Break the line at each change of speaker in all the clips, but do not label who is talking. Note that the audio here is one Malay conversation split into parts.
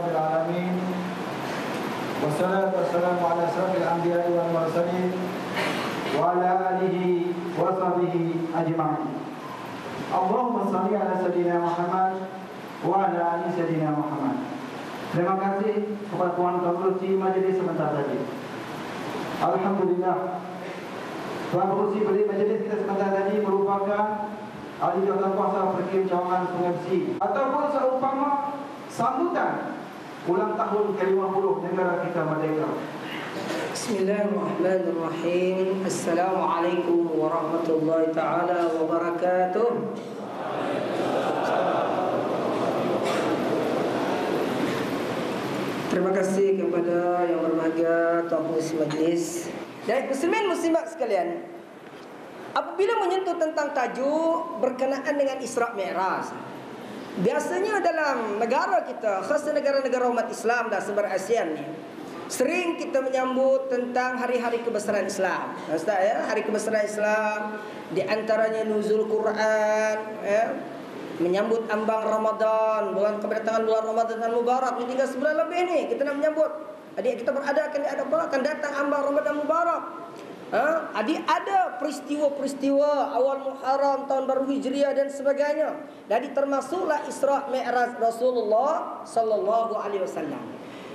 rabbil alamin. Wassalatu wassalamu ala asyrafil anbiya'i wal mursalin wa ala alihi wa sahbihi ajma'in. Allahumma shalli ala sayyidina Muhammad wa ala ali sayyidina Muhammad. Terima kasih kepada Tuhan Pengerusi majelis sebentar tadi. Alhamdulillah, Tuan Pengerusi majelis kita sebentar tadi merupakan ahli jawatan kuasa Perkim Cawangan Sungai Besi ataupun seumpama sambutan ulang tahun ke-50 negara kita merdeka.
Bismillahirrahmanirrahim. Assalamualaikum warahmatullahi taala wabarakatuh. Terima kasih kepada yang berbahagia Tuan Pengerusi Majlis dan muslimin muslimat sekalian. Apabila menyentuh tentang tajuk berkenaan dengan Isra' Mi'raj, biasanya dalam negara kita, khasnya negara-negara umat Islam dan sebar ASEAN ni, sering kita menyambut tentang hari-hari kebesaran Islam. Ustaz ya, hari kebesaran Islam di antaranya nuzul Quran ya, menyambut ambang Ramadan, bulan kedatangan bulan Ramadan yang mubarak. Ini tinggal sebulan lebih ni kita nak menyambut. Adik kita berada akan datang ambang Ramadan mubarak. Adik ada peristiwa-peristiwa awal Muharram, tahun baru Hijriah dan sebagainya. Jadi termasuklah Isra' Mi'raj Rasulullah sallallahu alaihi wasallam.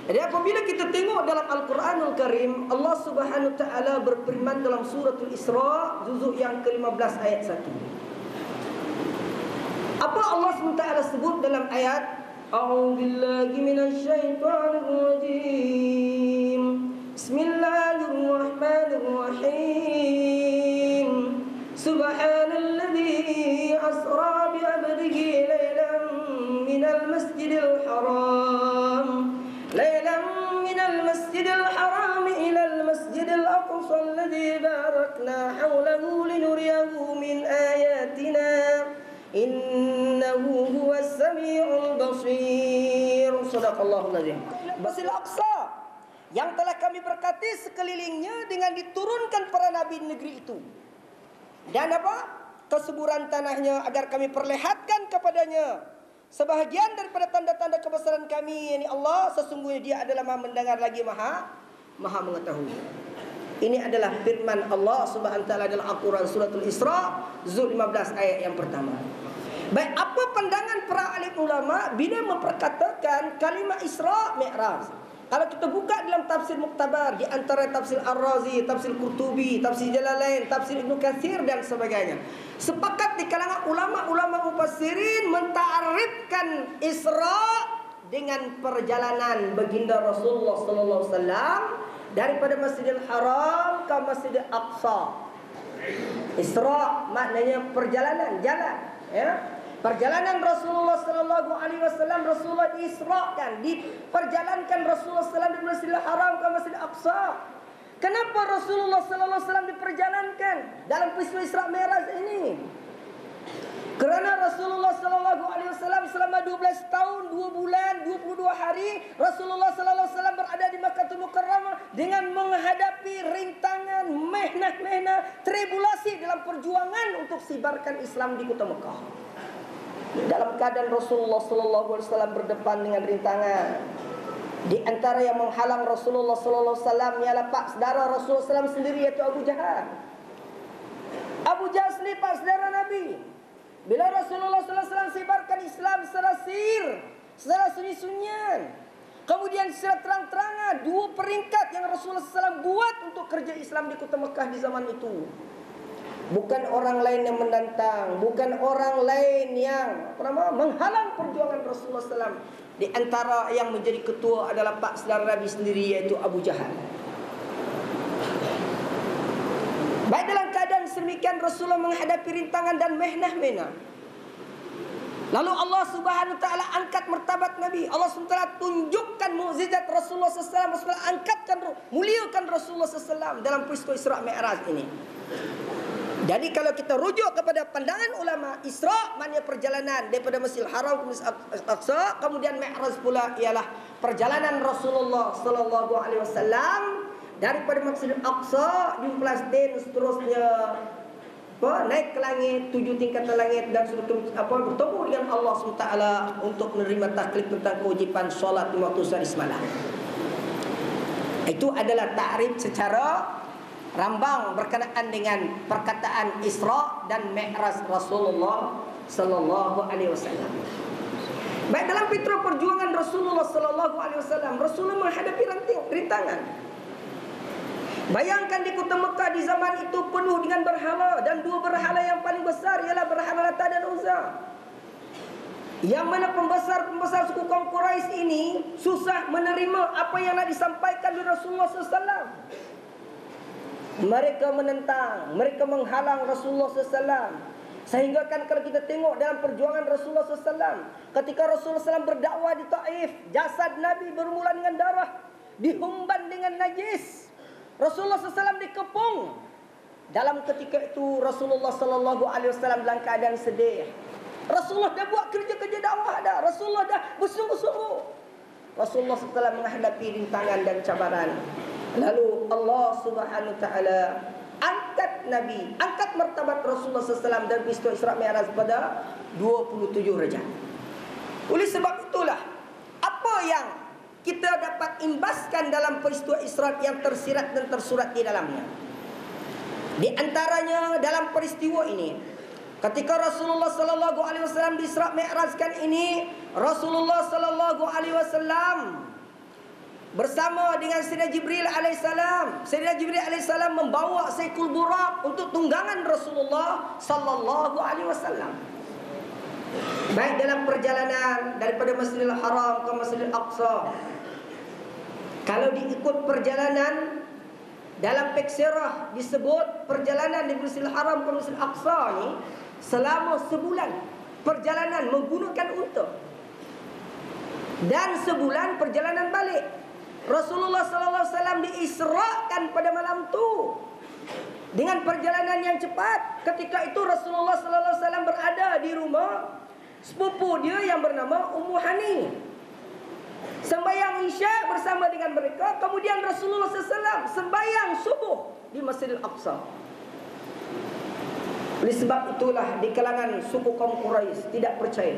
Jadi apabila kita tengok dalam Al-Quranul Karim, Allah Subhanahu wa taala berfirman dalam suratul Isra' juzuk yang ke-15 ayat 1. Apa Allah SWT sebut dalam ayat A'udzubillahi minasyaitonir rajim. Bismillahirrahmanirrahim. Subhanalladzi asra bi 'abdihi lailan minal masjidil haram minal masjidil haram ilal masjidil aqsa alladzi barakna hawlahu linuriyahu min ayatina innahu huwas samiul basir. Shadaqallahul azim. Masjidil Aqsa yang telah kami berkati sekelilingnya dengan diturunkan para nabi negeri itu, dan apa? Kesuburan tanahnya agar kami perlihatkan kepadanya sebahagian daripada tanda-tanda kebesaran kami, yakni Allah, sesungguhnya Dia adalah Maha mendengar lagi Maha mengetahui. Ini adalah firman Allah Subhanahu wa taala dalam Al-Quran suratul Isra juz 15 ayat yang pertama. Baik, apa pandangan para alim ulama bila memperkatakan kalimat Isra' Mi'raj? Kalau kita buka dalam tafsir Muktabar, di antara tafsir Ar-Razi, tafsir Qurtubi, tafsir Jalalain, tafsir Ibnu Katsir dan sebagainya, sepakat di kalangan ulama-ulama mufassirin mentarifkan Isra' dengan perjalanan baginda Rasulullah sallallahu alaihi wasallam daripada Masjidil Haram ke Masjidil Aqsa. Isra' maknanya perjalanan, jalan, ya. Perjalanan Rasulullah sallallahu alaihi wasallam, Rasulullah diisrakan, diperjalankan Rasulullah sallallahu dari Masjidil Haram ke Masjidil Aqsa. Kenapa Rasulullah sallallahu alaihi wasallam diperjalankan dalam peristiwa Isra' Mi'raj ini? Kerana Rasulullah sallallahu alaihi wasallam selama 12 tahun, 2 bulan, 22 hari Rasulullah sallallahu alaihi wasallam berada di Makkahul Mukarramah dengan menghadapi rintangan, mehnah, tribulasi dalam perjuangan untuk sebarkan Islam di kota Mekah. Dalam keadaan Rasulullah sallallahu alaihi wasallam berdepan dengan rintangan. Di antara yang menghalang Rasulullah sallallahu alaihi wasallam ialah pak saudara Rasulullah sallallahu alaihi wasallam sendiri, iaitu Abu Jahal. Abu Jahal sendiri pak saudara Nabi. Bila Rasulullah sallallahu alaihi wasallam sebarkan Islam secara sir, secara sunyi-sunyian, kemudian secara terang-terangan, dua peringkat yang Rasulullah sallallahu alaihi wasallam buat untuk kerja Islam di kota Mekah di zaman itu. Bukan orang lain yang menentang, bukan orang lain yang menghalang perjuangan Rasulullah SAW. Di antara yang menjadi ketua adalah pak saudara Nabi sendiri, iaitu Abu Jahal. Baik, dalam keadaan sedemikian Rasulullah menghadapi rintangan dan mehnah. Lalu Allah Subhanahu wa taala angkat martabat Nabi. Allah Subhanahu wa taala tunjukkan mukjizat Rasulullah SAW. Rasulullah angkatkan, muliakan Rasulullah SAW dalam peristiwa Isra' Mi'raj ini. Jadi kalau kita rujuk kepada pandangan ulama, Isra' maknanya perjalanan daripada Masjidil Haram ke Masjidil Aqsa, kemudian Mi'raj pula ialah perjalanan Rasulullah sallallahu alaihi wasallam daripada Masjidil Aqsa di Palestin seterusnya naik ke langit, 7 tingkatan langit, dan sudah bertemu dengan Allah SWT untuk menerima taklif tentang kewajiban solat di waktu sehari semalam. Itu adalah takrif secara rambang berkenaan dengan perkataan Isra dan Mi'raj Rasulullah sallallahu alaihi wasallam. Baik, dalam fitrah perjuangan Rasulullah sallallahu alaihi wasallam, Rasulullah menghadapi rintangan. Bayangkan di kota Mekah di zaman itu penuh dengan berhala, dan 2 berhala yang paling besar ialah berhala Lata dan Uzza. Yang mana pembesar suku kaum Quraisy ini susah menerima apa yang nak disampaikan oleh Rasulullah SAW. Mereka menentang, mereka menghalang Rasulullah SAW. Sehingga kan kalau kita tengok dalam perjuangan Rasulullah SAW, ketika Rasulullah SAW berdakwah di Taif, jasad Nabi bermula dengan darah, dihumban dengan najis. Rasulullah SAW dikepung. Dalam ketika itu Rasulullah SAW dalam keadaan sedih. Rasulullah dah buat kerja-kerja dakwah dah. Rasulullah dah bersungguh-sungguh. Rasulullah SAW menghadapi rintangan dan cabaran. Lalu Allah Subhanahu Taala angkat Nabi, angkat martabat Rasulullah SAW dan peristiwa Isra Mi'raj pada 27 Rajab. Oleh sebab itulah apa yang kita dapat imbaskan dalam peristiwa Isra yang tersirat dan tersurat di dalamnya. Di antaranya dalam peristiwa ini, ketika Rasulullah sallallahu alaihi wasallam di Isra Mi'rajkan ini, Rasulullah sallallahu alaihi wasallam bersama dengan Sayyidina Jibril alaihissalam. Sayyidina Jibril alaihissalam membawa seekor buraq untuk tunggangan Rasulullah sallallahu alaihi wasallam. Baik dalam perjalanan daripada Masjidil Haram ke Masjidil Aqsa. Kalau diikut perjalanan dalam peksirah disebut perjalanan dari Masjidil Haram ke Masjidil Aqsa ni selama sebulan perjalanan menggunakan unta. Dan sebulan perjalanan balik. Rasulullah sallallahu alaihi wasallam diisrakan pada malam tu dengan perjalanan yang cepat. Ketika itu Rasulullah sallallahu alaihi wasallam berada di rumah sepupu dia yang bernama Ummu Hani. Sembahyang Isya bersama dengan mereka. Kemudian Rasulullah SAW sembahyang subuh di Masjidil Aqsa. Oleh sebab itulah di kalangan suku kaum Quraisy tidak percaya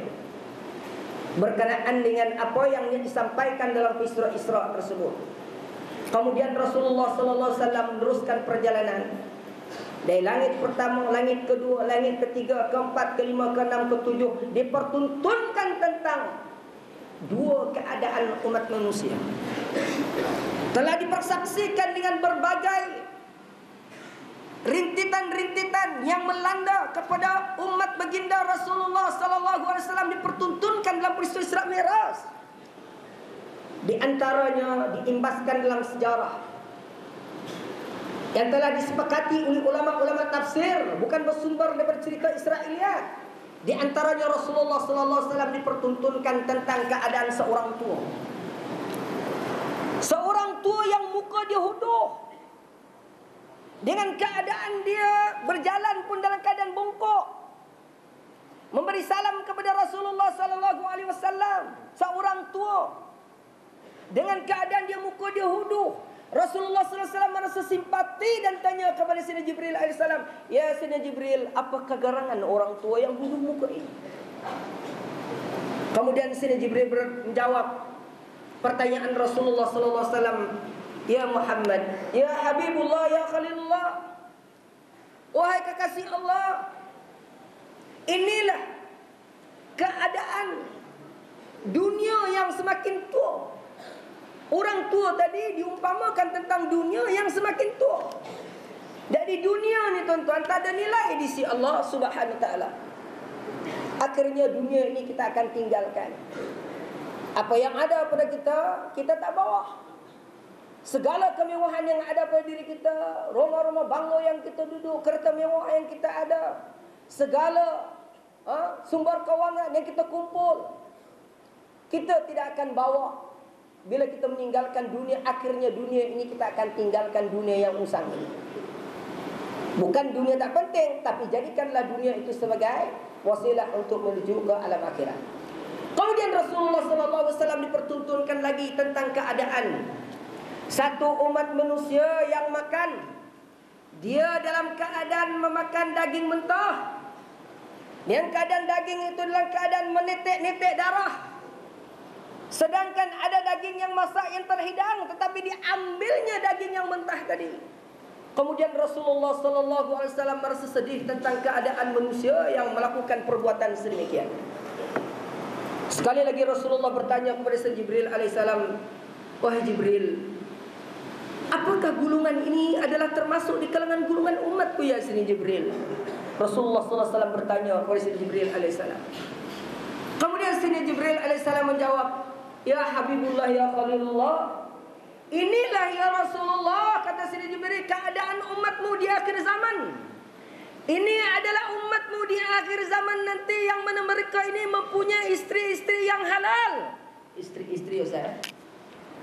berkenaan dengan apa yang disampaikan dalam peristiwa Isra tersebut. Kemudian Rasulullah SAW meneruskan perjalanan dari langit pertama, langit kedua, langit ketiga, keempat, kelima, keenam, ketujuh. Dipertuntunkan tentang 2 keadaan umat manusia. Telah dipersaksikan dengan berbagai rintitan-rintitan yang melanda kepada umat baginda Rasulullah sallallahu alaihi wasallam, dipertuntunkan dalam peristiwa Isra Mi'raj. Di antaranya diimbaskan dalam sejarah yang telah disepakati oleh ulama-ulama tafsir, bukan bersumber daripada cerita Israiliyat. Di antaranya Rasulullah sallallahu alaihi wasallam dipertuntunkan tentang keadaan seorang tua. Seorang tua yang muka dia hodoh. Dengan keadaan dia berjalan pun dalam keadaan bongkok. Memberi salam kepada Rasulullah sallallahu alaihi wasallam, seorang tua. Dengan keadaan dia muka dia hodoh. Rasulullah SAW merasa simpati dan tanya kepada Sayyidina Jibril AS, "Ya Sayyidina Jibril, apakah garangan orang tua yang bunuh muka ini?" Kemudian Sayyidina Jibril menjawab pertanyaan Rasulullah SAW, "Ya Muhammad, ya Habibullah, ya Khalilullah, wahai kekasih Allah, inilah keadaan dunia yang semakin tua." Orang tua tadi diumpamakan tentang dunia yang semakin tua. Dari dunia ni tuan-tuan tak ada nilai di sisi Allah Subhanahu Taala. Akhirnya dunia ini kita akan tinggalkan. Apa yang ada pada kita, kita tak bawa. Segala kemewahan yang ada pada diri kita, rumah-rumah banglo yang kita duduk, kereta mewah yang kita ada, segala sumber kewangan yang kita kumpul, kita tidak akan bawa. Bila kita meninggalkan dunia, akhirnya dunia ini kita akan tinggalkan dunia yang usang ini. Bukan dunia tak penting, tapi jadikanlah dunia itu sebagai wasilah untuk menuju ke alam akhirat. Kemudian Rasulullah SAW dipertuntunkan lagi tentang keadaan satu umat manusia yang makan dia dalam keadaan memakan daging mentah. Yang keadaan daging itu dalam keadaan menetek-netek darah. Sedangkan ada daging yang masak yang terhidang, tetapi diambilnya daging yang mentah tadi. Kemudian Rasulullah SAW merasa sedih tentang keadaan manusia yang melakukan perbuatan sedemikian. Sekali lagi Rasulullah bertanya kepada Sayyidina Jibril alaihissalam, wahai Jibril, apakah gulungan ini adalah termasuk di kalangan gulungan umatku ya Sayyidina Jibril? Rasulullah SAW bertanya kepada Sayyidina Jibril alaihissalam. Kemudian Sayyidina Jibril alaihissalam menjawab, ya Habibullah ya Khalilullah, inilah ya Rasulullah, kata Sayyidina Jibril, keadaan umatmu di akhir zaman. Ini adalah umatmu di akhir zaman nanti, yang mana mereka ini mempunyai istri-istri yang halal. Istri-istri Ustaz.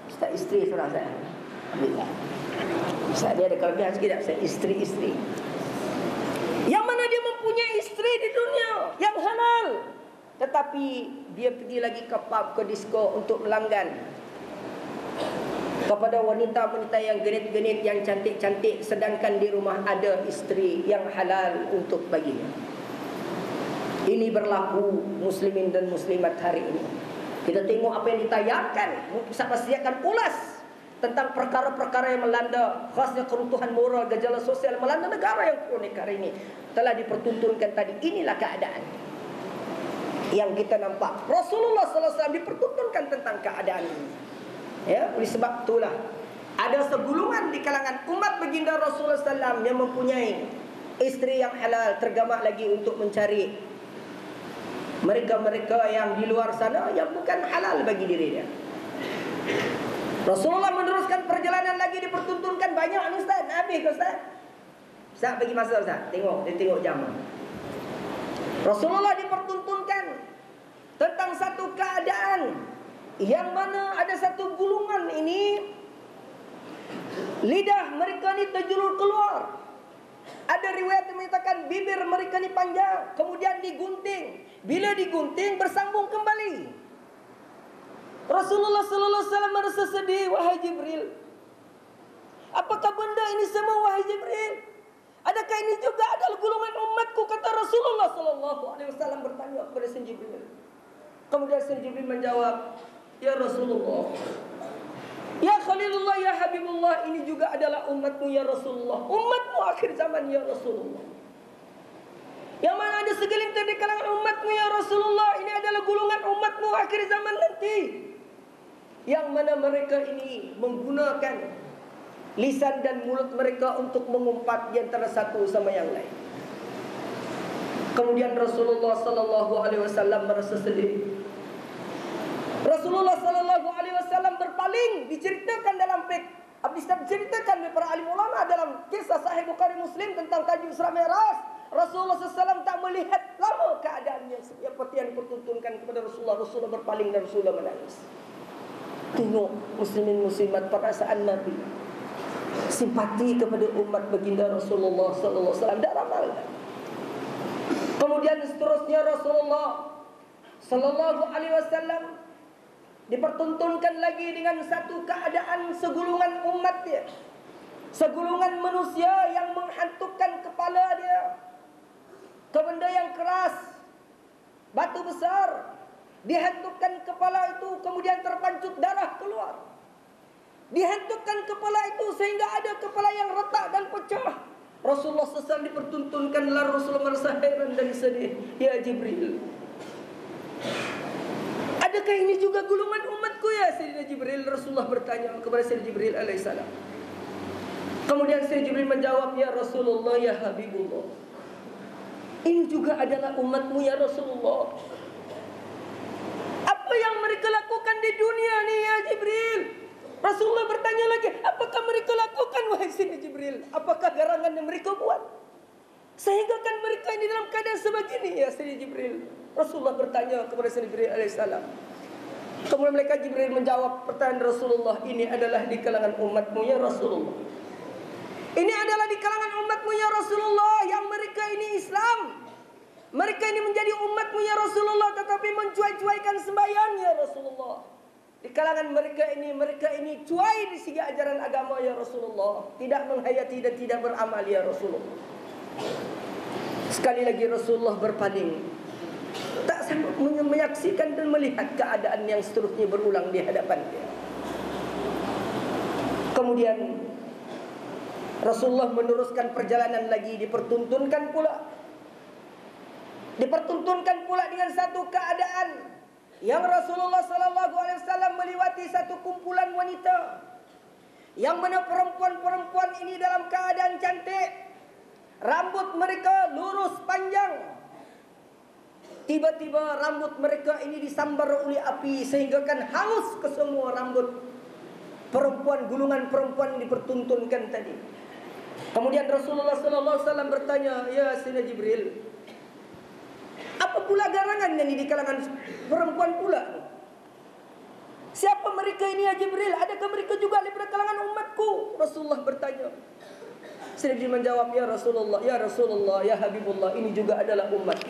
Ustaz istri seorang saya. Alhamdulillah. Ustaz dia ada kelebihan sikit tak? Istri-istri. Yang mana dia mempunyai istri di dunia yang halal, tetapi dia pergi lagi ke pub, ke disco untuk melanggan kepada wanita-wanita yang genit-genit, yang cantik-cantik, sedangkan di rumah ada istri yang halal untuk baginya. Ini berlaku muslimin dan muslimat hari ini. Kita tengok apa yang ditayangkan, pasti akan ulas tentang perkara-perkara yang melanda, khasnya keruntuhan moral, gejala sosial melanda negara yang kronik hari ini. Telah dipertuntunkan tadi. Inilah keadaan yang kita nampak. Rasulullah SAW dipertuntunkan tentang keadaan ini. Ya, oleh sebab itulah ada segulungan di kalangan umat baginda Rasulullah SAW yang mempunyai istri yang halal, tergamak lagi untuk mencari mereka-mereka yang di luar sana yang bukan halal bagi diri dia. Rasulullah meneruskan perjalanan lagi, dipertuntunkan banyak ni Ustaz. Habis ke Ustaz? Ustaz bagi masa Ustaz. Tengok, dia tengok jam. Rasulullah dipertuntunkan tentang satu keadaan yang mana ada satu gulungan ini, lidah mereka ni terjulur keluar. Ada riwayat yang menyatakan bibir mereka ni panjang, kemudian digunting. Bila digunting bersambung kembali. Rasulullah sallallahu alaihi wasallam merasa sedih, wahai Jibril, apakah benda ini semua wahai Jibril? Adakah ini juga adalah gulungan umatku? Kata Rasulullah sallallahu alaihi wasallam bertanya kepada Sayyidina Jibril. Kemudian Sayyidina Jibril menjawab, ya Rasulullah, ya Khalilullah, ya Habibullah, ini juga adalah umatmu ya Rasulullah. Umatmu akhir zaman ya Rasulullah. Yang mana ada segelintir di kalangan umatmu ya Rasulullah. Ini adalah gulungan umatmu akhir zaman nanti, yang mana mereka ini menggunakan lisan dan mulut mereka untuk mengumpat di antara satu sama yang lain. Kemudian Rasulullah sallallahu alaihi wasallam merasa sedih. Rasulullah sallallahu alaihi wasallam berpaling, diceritakan dalam diceritakan oleh para alim ulama dalam kisah Sahih Bukhari Muslim tentang tajuk Isra Mi'raj. Rasulullah SAW tak melihat lama keadaannya seperti yang dipertuntunkan kepada Rasulullah. Rasulullah berpaling dan Rasulullah menangis. Tengok muslimin muslimat, perasaan Nabi, simpati kepada umat baginda Rasulullah sallallahu alaihi wasallam dak ramal. Kemudian seterusnya Rasulullah sallallahu alaihi wasallam dipertuntunkan lagi dengan satu keadaan segulungan umat dia, segulungan manusia yang menghantukkan kepala dia ke benda yang keras, batu besar, dihantukkan kepala itu, kemudian terpancut darah keluar. Dihantukkan kepala itu sehingga ada kepala yang retak dan pecah. Rasulullah SAW dipertuntunkan, lalu Rasulullah merasa heran dan sedih. Ya Jibril, adakah ini juga gulungan umatku ya Sayyidina Jibril? Rasulullah bertanya kepada Sayyidina Jibril alaihissalam. Kemudian Sayyidina Jibril menjawab, ya Rasulullah, ya Habibullah, ini juga adalah umatmu ya Rasulullah. Apa yang mereka lakukan di dunia ni ya Jibril? Rasulullah bertanya lagi, apakah mereka lakukan wahai Sayyidina Jibril? Apakah garangan yang mereka buat sehingga kan mereka ini dalam keadaan sebegini ya Sayyidina Jibril? Rasulullah bertanya kepada Sayyidina Jibril alaihissalam. Kemudian malaikat Jibril menjawab pertanyaan Rasulullah, ini adalah di kalangan umatmu ya Rasulullah. Ini adalah di kalangan umatmu ya Rasulullah, yang mereka ini Islam, mereka ini menjadi umatmu ya Rasulullah, tetapi mencuai-cuaikan sembahyang ya Rasulullah. di kalangan mereka ini cuai di segi ajaran agama ya Rasulullah, tidak menghayati dan tidak beramal ya Rasulullah. Sekali lagi Rasulullah berpaling, tak sanggup menyaksikan dan melihat keadaan yang seterusnya berulang di hadapan dia. Kemudian Rasulullah meneruskan perjalanan lagi, dipertuntunkan pula dengan satu keadaan yang Rasulullah sallallahu alaihi wasallam melewati satu kumpulan wanita yang mana perempuan-perempuan ini dalam keadaan cantik, rambut mereka lurus panjang. Tiba-tiba rambut mereka ini disambar oleh api sehingga kan hangus ke semua rambut perempuan, gulungan perempuan yang dipertuntunkan tadi. Kemudian Rasulullah sallallahu alaihi wasallam bertanya, "Ya Sayyidina Jibril, apa pula garangan ini di kalangan perempuan pula? Siapa mereka ini ya Jibril? Adakah mereka juga daripada kalangan umatku?" Rasulullah bertanya. Sayyidina Jibril menjawab, "Ya Rasulullah, ya Habibullah, ini juga adalah umat.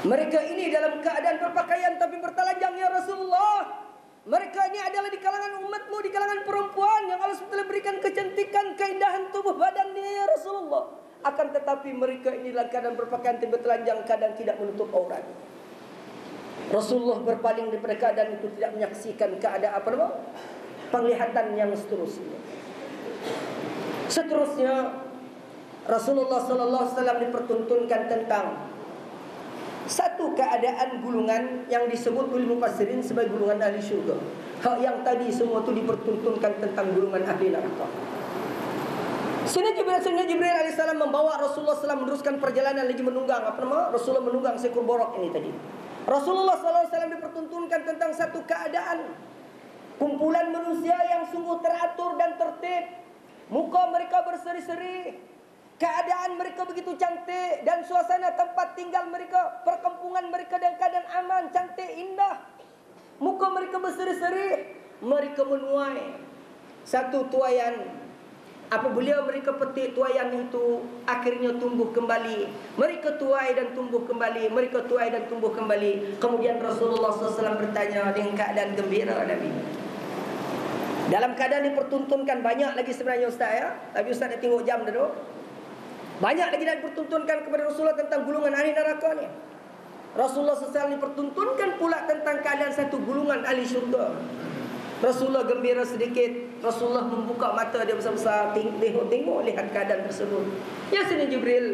Mereka ini dalam keadaan berpakaian tapi bertelanjang ya Rasulullah. Mereka ini adalah di kalangan umatmu, di kalangan perempuan yang Allah SWT berikan kecantikan, keindahan tubuh badannya ya Rasulullah. Akan tetapi mereka ini dalam keadaan berpakaian tapi bertelanjang, kadang tidak menutup aurat." Rasulullah berpaling daripada keadaan itu, tidak menyaksikan keadaan penglihatan yang seterusnya. Seterusnya Rasulullah sallallahu alaihi wasallam dipertuntunkan tentang satu keadaan gulungan yang disebut oleh mufassirin sebagai gulungan ahli syurga. Hak yang tadi semua itu dipertuntunkan tentang gulungan ahli neraka. Sayyidina Jibril alaihissalam membawa Rasulullah SAW meneruskan perjalanan lagi menunggang Rasulullah menunggang seekor borok ini tadi. Rasulullah SAW dipertuntunkan tentang satu keadaan kumpulan manusia yang sungguh teratur dan tertib. Muka mereka berseri-seri, keadaan mereka begitu cantik, dan suasana tempat tinggal mereka, perkampungan mereka dalam keadaan aman, cantik, indah. Muka mereka berseri-seri, mereka menuai satu tuaian. Apabila mereka petik tuaian itu, akhirnya tumbuh kembali. Mereka tuai dan tumbuh kembali, mereka tuai dan tumbuh kembali. Kemudian Rasulullah SAW bertanya dengan keadaan gembira Nabi. Dalam keadaan dipertuntunkan banyak lagi sebenarnya Ustaz ya. Tapi Ustaz dah tengok jam dulu. Banyak lagi yang dipertuntunkan kepada Rasulullah tentang gulungan ahli neraka ni. Rasulullah SAW dipertuntunkan pula tentang keadaan satu gulungan ahli syurga. Rasulullah gembira sedikit. Rasulullah membuka mata dia besar-besar, tengok lihat keadaan tersebut. Ya Sayyidina Jibril,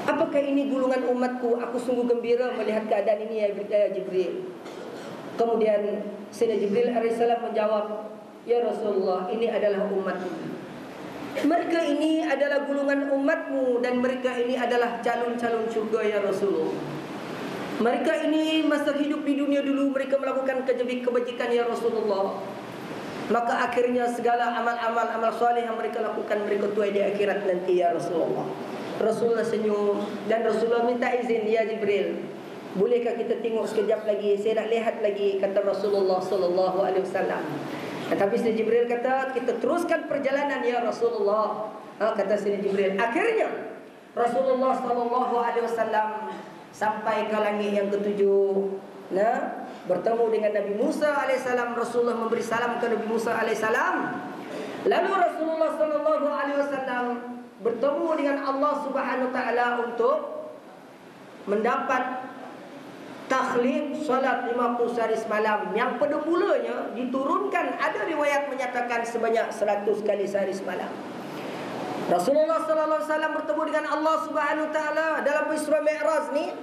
apakah ini gulungan umatku? Aku sungguh gembira melihat keadaan ini ya Jibril. Kemudian Sayyidina Jibril alaihissalam menjawab, "Ya Rasulullah, ini adalah umatmu. Mereka ini adalah gulungan umatmu dan mereka ini adalah calon-calon syurga ya Rasulullah. Mereka ini masa hidup di dunia dulu mereka melakukan kebajikan ya Rasulullah. Maka akhirnya segala amal soleh yang mereka lakukan mereka tuai di akhirat nanti ya Rasulullah." Rasulullah senyum dan Rasulullah minta izin, "Ya Jibril, bolehkah kita tengok sekejap lagi? Saya nak lihat lagi," kata Rasulullah sallallahu alaihi wasallam. Tetapi Sayyidina Jibril kata, "Kita teruskan perjalanan ya Rasulullah." Kata Sayyidina Jibril. Akhirnya Rasulullah sallallahu alaihi wasallam sampai ke langit yang ketujuh. Bertemu dengan Nabi Musa alaihissalam. Rasulullah memberi salam ke Nabi Musa alaihissalam. Lalu Rasulullah sallallahu alaihi wasallam bertemu dengan Allah Subhanahu wa taala untuk mendapat takhlid salat 50 sehari semalam yang pada mulanya diturunkan, ada riwayat menyatakan sebanyak 100 kali sehari semalam. Rasulullah sallallahu alaihi wasallam bertemu dengan Allah Subhanahu wa taala dalam Isra Mi'raj ni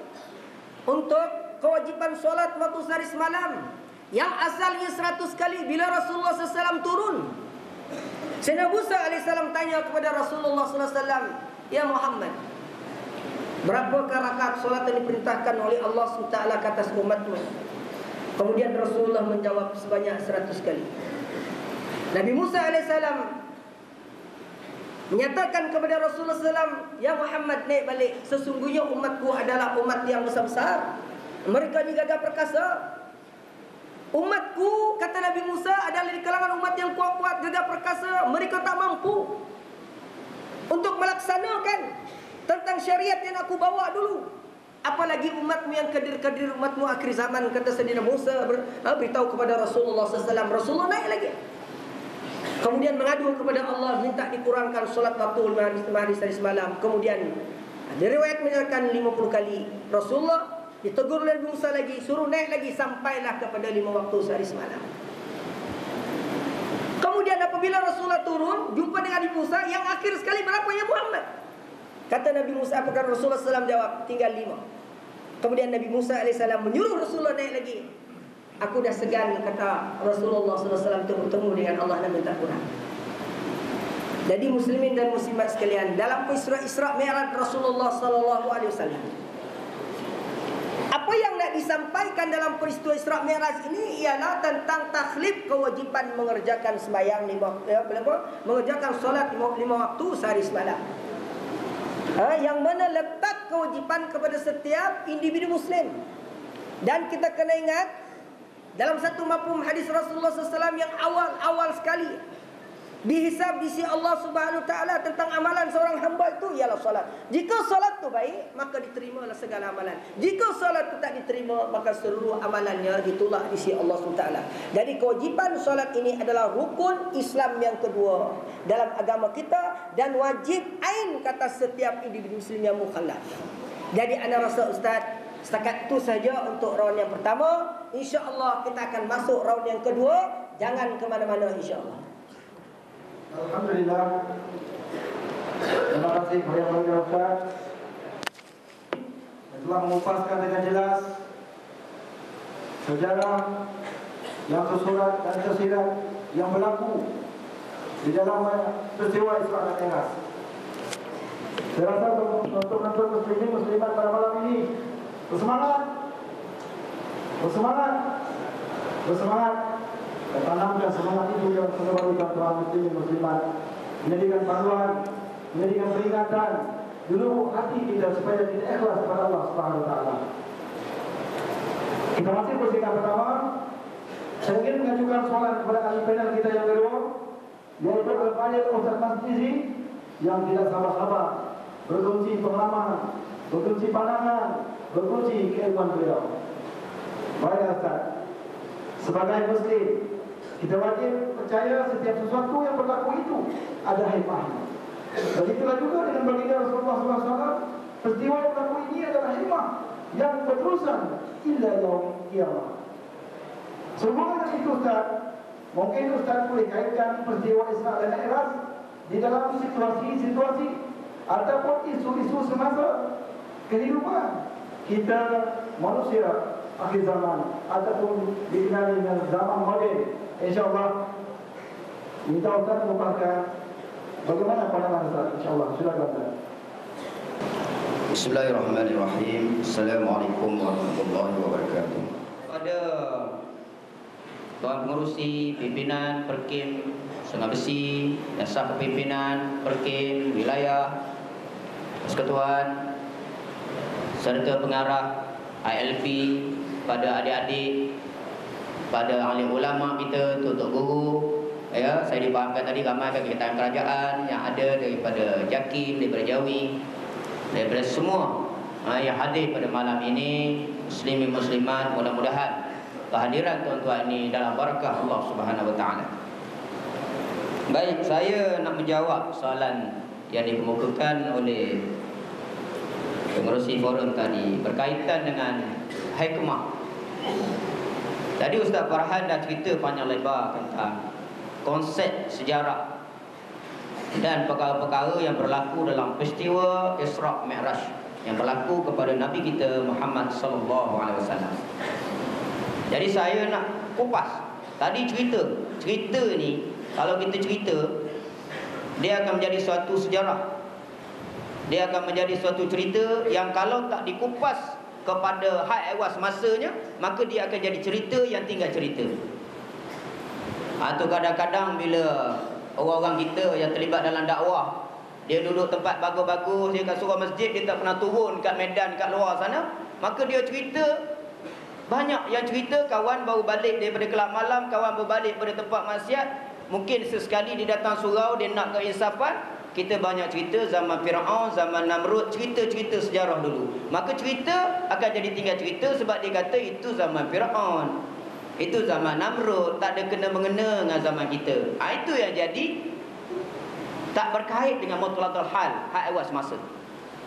untuk kewajiban solat waktu sehari semalam yang asalnya 100 kali. Bila Rasulullah SAW turun, Sayyidina Musa alaihissalam tanya kepada Rasulullah SAW, "Ya Muhammad, berapakah rakaat solat yang diperintahkan oleh Allah SWT ke atas umatmu?" Kemudian Rasulullah menjawab, "Sebanyak 100 kali." Nabi Musa alaihissalam menyatakan kepada Rasulullah SAW, "Ya Muhammad, naik balik. Sesungguhnya umatku adalah umat yang besar-besar. Mereka ni gagah perkasa. Umatku," kata Nabi Musa, "adalah di kalangan umat yang kuat-kuat, gagah perkasa. Mereka tak mampu untuk melaksanakan tentang syariat yang aku bawa dulu. Apalagi umatmu yang kadir-kadir, umatmu akhir zaman. Kata Sayyidina Musa beritahu kepada Rasulullah SAW. Rasulullah naik lagi. Kemudian mengadu kepada Allah, minta dikurangkan solat waktu 5 hari sehari semalam. Kemudian ada riwayat menyatakan 50 kali. Rasulullah ditegur oleh Musa lagi, suruh naik lagi sampailah kepada 5 waktu sehari semalam. Kemudian apabila Rasulullah turun, jumpa dengan Nabi Musa, yang akhir sekali berapa ya Muhammad? Kata Nabi Musa, apakah Rasulullah SAW jawab, tinggal 5. Kemudian Nabi Musa AS menyuruh Rasulullah naik lagi. Aku dah segan, kata Rasulullah SAW, untuk bertemu dengan Allah dan minta kurang. Jadi muslimin dan muslimat sekalian, dalam Isra Mi'raj Rasulullah SAW, apa yang nak disampaikan dalam peristiwa Isra Mi'raj ini ialah tentang takhlif kewajiban mengerjakan sembahyang mengerjakan solat 5 waktu sehari semalam. Yang mana letak kewajipan kepada setiap individu muslim. Dan kita kena ingat, dalam satu mafhum hadis Rasulullah SAW yang awal sekali, dihisab di sisi Allah Subhanahu Wa Taala tentang amalan seorang hamba itu ialah solat. Jika solat itu baik, maka diterimalah segala amalan. Jika solat itu tak diterima, maka seluruh amalannya ditolak di sisi Allah Subhanahu Wa Taala. Jadi kewajipan solat ini adalah rukun Islam yang kedua dalam agama kita, dan wajib ain kata setiap individu muslim yang mukallaf. Jadi ana rasa Ustaz, setakat itu saja untuk round yang pertama. InsyaAllah kita akan masuk round yang kedua. Jangan ke mana-mana insyaAllah.
Alhamdulillah. Terima kasih kepada yang mulia Ustaz yang telah mengupaskan dengan jelas sejarah yang tersurat dan tersirat yang berlaku di dalam peristiwa Isra dan Mi'raj. Saya rasa untuk muslimin muslimat pada malam ini bersemangat, dan tanamkan semangat itu yang seluruh tuan-tuan muslimin muslimat, menjadikan panduan, menjadikan peringatan dulu hati kita supaya kita ikhlas kepada Allah Subhanahu Wa Taala. Kita masih bersihkan pertama. Saya ingin mengajukan soalan kepada ahli panel kita yang kedua, yaitu Al-Fadhil Ustaz Masjizi, yang tidak sabar-sabar berkongsi pengalaman, berkongsi pandangan, berkongsi keilmuan beliau. Baik Ustaz, sebagai muslim, kita wajib percaya setiap sesuatu yang berlaku itu ada hikmahnya. Begitulah juga dengan baginda Rasulullah SAW. Peristiwa yang berlaku ini adalah hikmah yang berterusan illa yaum qiyamah. Sehubungan dengan itu Ustaz, mungkin Ustaz boleh kaitkan peristiwa Isra dan Mi'raj di dalam situasi-situasi ataupun isu-isu semasa kehidupan kita manusia akhir zaman ataupun dikenali dengan zaman moden. InsyaAllah minta Ustaz mengumpulkan bagaimana pandangan Ustaz. InsyaAllah, silakan Ustaz.
Bismillahirrahmanirrahim. Assalamualaikum warahmatullahi wabarakatuh. Pada Tuan Pengerusi Pimpinan Perkim Sungai Besi dan sah kepimpinan Perkim Wilayah, Persekutuan serta pengarah ILP, pada adik-adik, pada ahli ulama kita, tutup guru, ya, saya dipahamkan tadi ramai kegiatan kerajaan yang ada daripada JAKIM, daripada Jawi, daripada semua yang hadir pada malam ini, muslimin muslimat, mudah-mudahan kehadiran tuan-tuan ini dalam barakah Allah Subhanahu Wa Taala. Baik, saya nak menjawab soalan yang dikemukakan oleh pengerusi forum tadi berkaitan dengan hikmah. Tadi Ustaz Farhan dah cerita panjang lebar tentang konsep sejarah dan perkara-perkara yang berlaku dalam peristiwa Isra Mi'raj yang berlaku kepada Nabi kita Muhammad sallallahu alaihi wasallam. Jadi saya nak kupas. Tadi cerita ni kalau kita cerita, dia akan menjadi suatu sejarah. Dia akan menjadi suatu cerita yang kalau tak dikupas kepada hak ewas masanya, maka dia akan jadi cerita yang tinggal cerita. Atau kadang-kadang bila orang-orang kita yang terlibat dalam dakwah, dia duduk tempat bagus-bagus, dia kat surau masjid, dia tak pernah turun kat medan kat luar sana, maka dia cerita. Banyak yang cerita kawan baru balik daripada kelab malam, kawan baru balik pada tempat maksiat. Mungkin sesekali dia datang surau, dia nak keinsafan, kita banyak cerita zaman Firaun, zaman Namrud, cerita-cerita sejarah dulu. Maka cerita akan jadi tinggal cerita sebab dia kata itu zaman Firaun, itu zaman Namrud, tak ada kena-mengena dengan zaman kita. Itu yang jadi tak berkait dengan mutlaqal hal, hal awal semasa.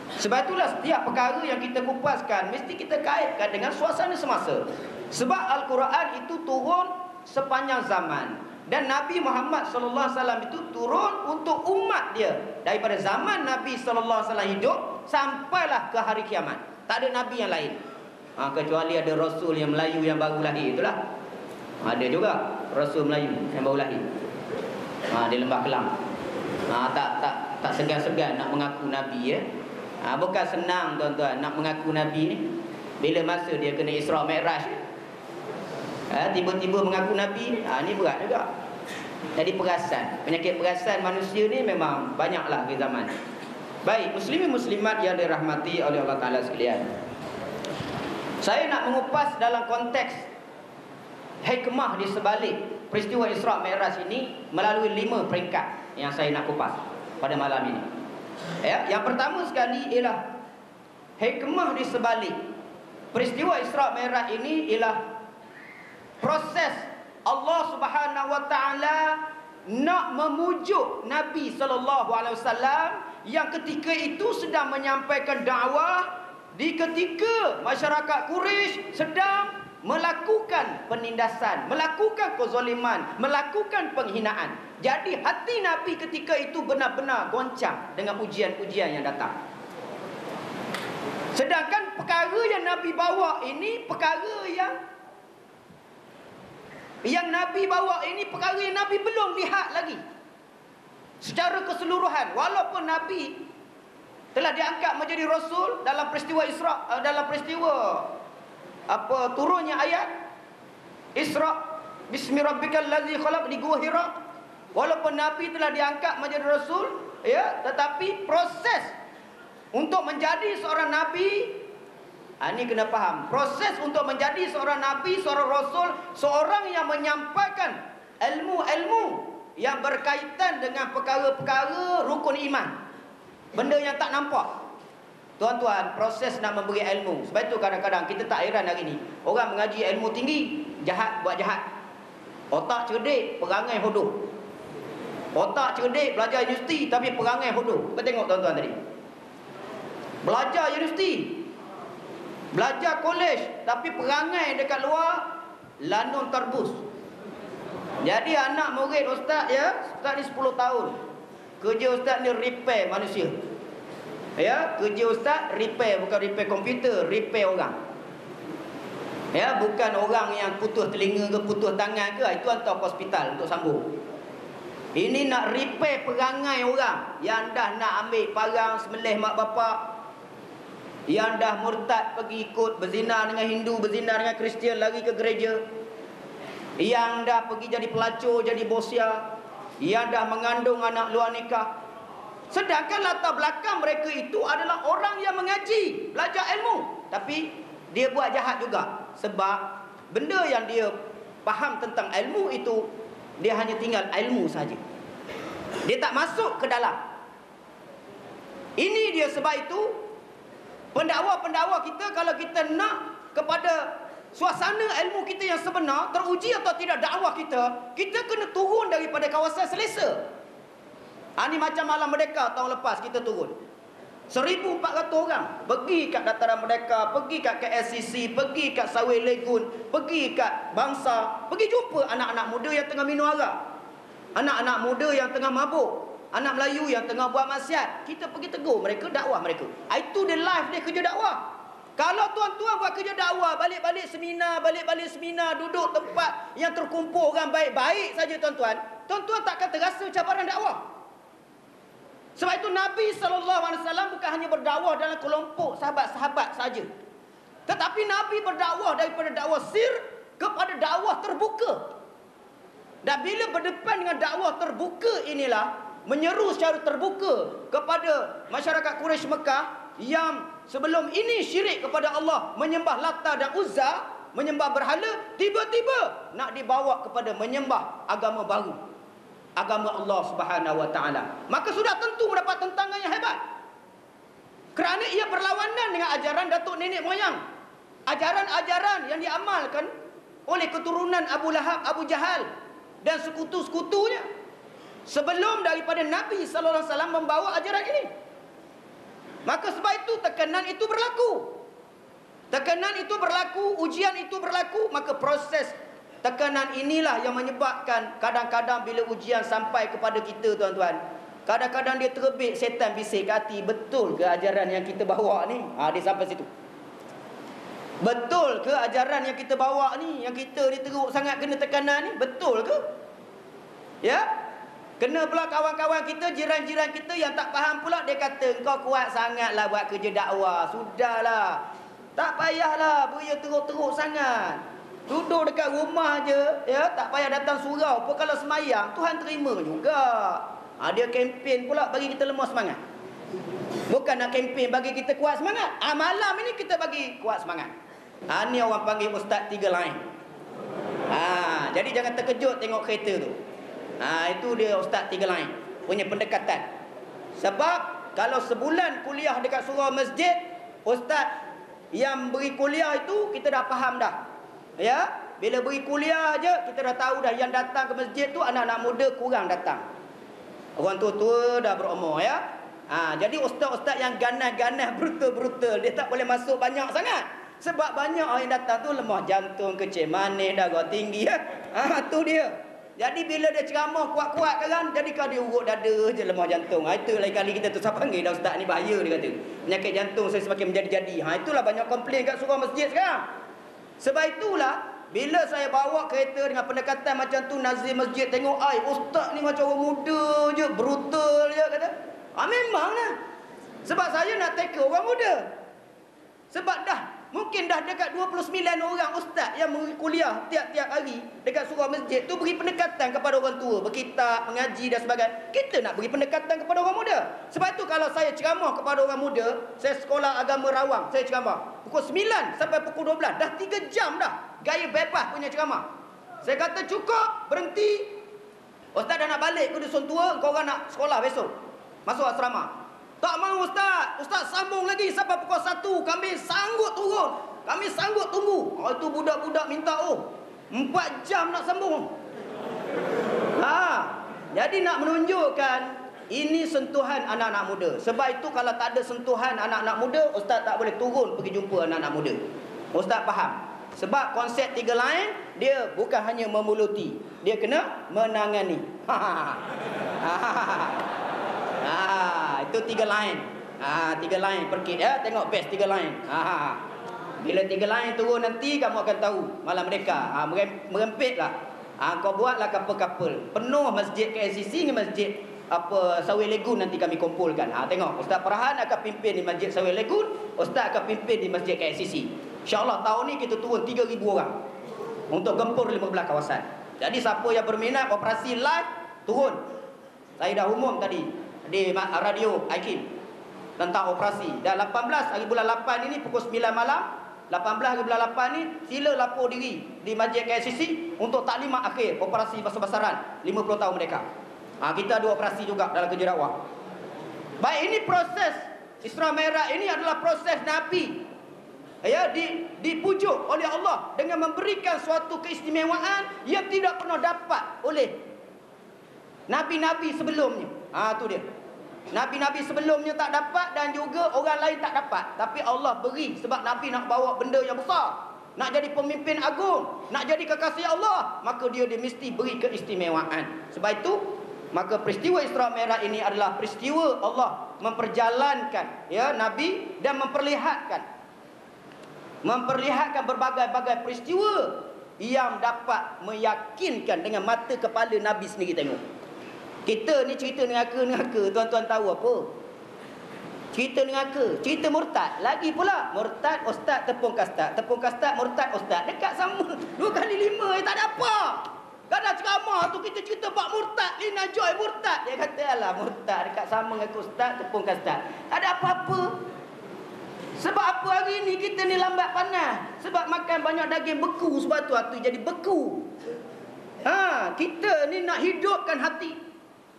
Sebab itulah setiap perkara yang kita kupaskan mesti kita kaitkan dengan suasana semasa. Sebab Al-Quran itu turun sepanjang zaman, dan Nabi Muhammad sallallahu alaihi wasallam itu turun untuk umat dia daripada zaman Nabi sallallahu alaihi wasallam hidup sampailah ke hari kiamat. Tak ada nabi yang lain. Kecuali ada rasul yang Melayu yang baru lahir, itulah. Ada juga rasul Melayu yang baru lahir. Di Lembah Kelang. Tak segan-segan nak mengaku nabi ya. Bukan senang tuan-tuan nak mengaku nabi ni. Bila masa dia kena Isra Mi'raj, tiba-tiba mengaku nabi, ni berat juga. Jadi penyakit perasan manusia ni memang banyaklah di zaman. Baik, muslimin muslimat yang dirahmati oleh Allah Ta'ala sekalian, saya nak mengupas dalam konteks hikmah di sebalik peristiwa Isra Mi'raj ini melalui 5 peringkat yang saya nak kupas pada malam ini. Yang pertama sekali ialah hikmah di sebalik peristiwa Isra Mi'raj ini ialah proses Allah Subhanahu wa taala nak memujuk Nabi sallallahu alaihi wasallam yang ketika itu sedang menyampaikan dakwah di ketika masyarakat Quraisy sedang melakukan penindasan, melakukan kezaliman, melakukan penghinaan. Jadi hati Nabi ketika itu benar-benar goncang dengan ujian-ujian yang datang. Sedangkan perkara yang Nabi bawa ini perkara yang Nabi bawa ini perkara yang Nabi belum lihat lagi secara keseluruhan. Walaupun Nabi telah diangkat menjadi rasul dalam peristiwa Isra, dalam peristiwa turunnya ayat Isra bismi rabbikal ladzi khalaq di Gua Hira. Walaupun Nabi telah diangkat menjadi rasul, tetapi proses untuk menjadi seorang nabi, ini kena faham. Proses untuk menjadi seorang nabi, seorang rasul, seorang yang menyampaikan ilmu-ilmu yang berkaitan dengan perkara-perkara rukun iman, benda yang tak nampak. Tuan-tuan, proses nak memberi ilmu. Sebab itu kadang-kadang kita tak heran hari ni orang mengaji ilmu tinggi, jahat buat jahat. Otak cerdik, perangai hodoh. Otak cerdik, belajar universiti tapi perangai hodoh. Kita tengok tuan-tuan tadi, belajar universiti, belajar kolej, tapi perangai dekat luar lanun terbus. Jadi anak murid ustaz ustaz ni 10 tahun. Kerja ustaz ni repair manusia. Kerja ustaz repair, bukan repair komputer, repair orang. Bukan orang yang putus telinga ke putus tangan ke, itu hantar ke hospital untuk sambung. Ini nak repair perangai orang yang dah nak ambil parang sembelih mak bapak, yang dah murtad pergi ikut berzina dengan Hindu, berzina dengan Kristian, lari ke gereja, yang dah pergi jadi pelacur, jadi bosia, yang dah mengandung anak luar nikah. Sedangkan latar belakang mereka itu adalah orang yang mengaji, belajar ilmu, tapi dia buat jahat juga. Sebab benda yang dia faham tentang ilmu itu, dia hanya tinggal ilmu saja, dia tak masuk ke dalam. Ini dia sebab itu pendakwa-pendakwa kita, kalau kita nak kepada suasana ilmu kita yang sebenar, teruji atau tidak dakwah kita, kita kena turun daripada kawasan selesa. Ini macam Malam Merdeka tahun lepas kita turun 1,400 orang pergi kat Dataran Merdeka, pergi kat KLCC, pergi kat Sawai Legun, pergi kat Bangsa, pergi jumpa anak-anak muda yang tengah minum arak, anak-anak muda yang tengah mabuk, anak Melayu yang tengah buat maksiat. Kita pergi tegur mereka, dakwah mereka. Itu dia live dia kerja dakwah. Kalau tuan-tuan buat kerja dakwah, balik-balik seminar, duduk tempat yang terkumpul orang baik-baik saja tuan-tuan takkan terasa cabaran dakwah. Sebab itu Nabi SAW bukan hanya berdakwah dalam kelompok sahabat-sahabat saja, tetapi Nabi berdakwah daripada dakwah sir kepada dakwah terbuka. Dan bila berdepan dengan dakwah terbuka inilah, menyeru secara terbuka kepada masyarakat Quraisy Mekah yang sebelum ini syirik kepada Allah, menyembah Lata dan Uzza, menyembah berhala, tiba-tiba nak dibawa kepada menyembah agama baru. agama Allah Subhanahu wa taala, maka sudah tentu mendapat tentangan yang hebat. Kerana ia berlawanan dengan ajaran datuk nenek moyang, ajaran-ajaran yang diamalkan oleh keturunan Abu Lahab, Abu Jahal dan sekutu-sekutunya sebelum daripada Nabi sallallahu alaihi wasallam membawa ajaran ini. Maka sebab itu tekanan itu berlaku. Tekanan itu berlaku, ujian itu berlaku, maka proses tekanan inilah yang menyebabkan kadang-kadang bila ujian sampai kepada kita, tuan-tuan, kadang-kadang dia terbit setan bisik ke hati, betul ke ajaran yang kita bawa ni? Dia sampai situ. Betul ke ajaran yang kita bawa ni, yang kita ni teruk sangat kena tekanan ni, betul ke? Ya? Kena pula kawan-kawan kita, jiran-jiran kita yang tak faham pula, dia kata, kau kuat sangatlah buat kerja dakwah, sudahlah, tak payahlah beria teruk-teruk sangat, duduk dekat rumah je, ya, tak payah datang surau pun, kalau semayang Tuhan terima juga. Dia kempen pula bagi kita lemah semangat. Bukan nak kempen bagi kita kuat semangat. Malam ini kita bagi kuat semangat. Ni orang panggil ustaz tiga lain. Jadi jangan terkejut tengok kereta tu. Itu dia ustaz tiga lain punya pendekatan. Sebab kalau sebulan kuliah dekat surau masjid, ustaz yang beri kuliah itu kita dah faham dah. Ya, bila beri kuliah je kita dah tahu dah yang datang ke masjid tu anak-anak muda kurang datang. Orang tua-tua dah berumur, ya. Jadi ustaz-ustaz yang ganas-ganas, brutal-brutal, dia tak boleh masuk banyak sangat. Sebab banyak orang yang datang tu lemah jantung, kecil manis, darah tinggi, ya. Tu dia. Jadi bila dia ceramah kuat-kuat kan, jadi kalau dia urut dada je lemah jantung. Itu lain kali kita tu saya panggil dah ustaz ni bahaya, dia kata. Penyakit jantung saya semakin menjadi-jadi. Itulah banyak komplain kat surau masjid sekarang. Sebab itulah bila saya bawa kereta dengan pendekatan macam tu, nazir masjid tengok, ustaz ni macam orang muda je, brutal je, kata. Memanglah. Sebab saya nak tackle orang muda. Sebab mungkin dah dekat 29 orang ustaz yang kuliah tiap-tiap hari dekat surau masjid tu beri pendekatan kepada orang tua, berkitab, mengaji dan sebagainya. Kita nak beri pendekatan kepada orang muda. Sebab tu kalau saya ceramah kepada orang muda, saya sekolah agama Rawang, saya ceramah pukul 9 sampai pukul 12, dah 3 jam dah, gaya bebas punya ceramah. Saya kata cukup, berhenti. Ustaz dah nak balik ke dusun tua, kau orang nak sekolah besok, masuk asrama. Tak mahu ustaz. Ustaz sambung lagi sampai pukul 1. Kami sanggup turun, kami sanggup tunggu. Itu budak-budak minta 4 jam nak sambung. Jadi nak menunjukkan ini sentuhan anak-anak muda. Sebab itu kalau tak ada sentuhan anak-anak muda, ustaz tak boleh turun pergi jumpa anak-anak muda. Ustaz faham. Sebab konsep tiga lain, dia bukan hanya memuluti, dia kena menangani. Itu tiga lain. Tiga lain perkit, ya. Tengok best tiga lain. Bila tiga lain turun nanti kamu akan tahu malam mereka. Merempitlah. Kau buatlah couple-couple. Penuh masjid KLCC dengan masjid Sawir Legun nanti kami kumpulkan. Tengok, Ustaz Farhan akan pimpin di masjid Sawir Legun, Ustaz akan pimpin di masjid KLCC. InsyaAllah tahun ni kita turun 3,000 orang untuk gempur 15 kawasan. Jadi siapa yang berminat operasi live, turun. Saya dah umum tadi di radio IKIM tentang operasi. Dan 18 hari bulan 8 ini pukul 9 malam, 18 hari bulan 8 ni sila lapor diri di Masjid KLCC untuk taklimat akhir operasi besar-besaran 50 tahun mereka. Kita ada operasi juga dalam kerja dakwah. Baik, ini proses Isra Mi'raj ini adalah proses Nabi, ya, dipujuk oleh Allah dengan memberikan suatu keistimewaan yang tidak pernah dapat oleh nabi-nabi sebelumnya. Tu dia. Nabi-nabi sebelumnya tak dapat dan juga orang lain tak dapat. Tapi Allah beri sebab Nabi nak bawa benda yang besar, nak jadi pemimpin agung, nak jadi kekasih Allah, maka dia mesti beri keistimewaan. Sebab itu maka peristiwa Isra Mi'raj ini adalah peristiwa Allah memperjalankan, ya, Nabi dan memperlihatkan berbagai-bagai peristiwa yang dapat meyakinkan dengan mata kepala Nabi sendiri tengok. Kita ni cerita neraka, tuan-tuan tahu apa? Cerita neraka, cerita murtad. Lagi pula, murtad ustaz tepung kastad, murtad ustaz. Dekat sama 2 kali 5, tak ada apa. Kadang ceramah tu kita cerita bab murtad, Lina Joy murtad. Dia kata alah murtad dekat sama dengan ustaz tepung kastad. Tak ada apa-apa. Sebab apa hari ni kita ni lambat panas? Sebab makan banyak daging beku, sebab tu hati jadi beku. Kita ni nak hidupkan hati.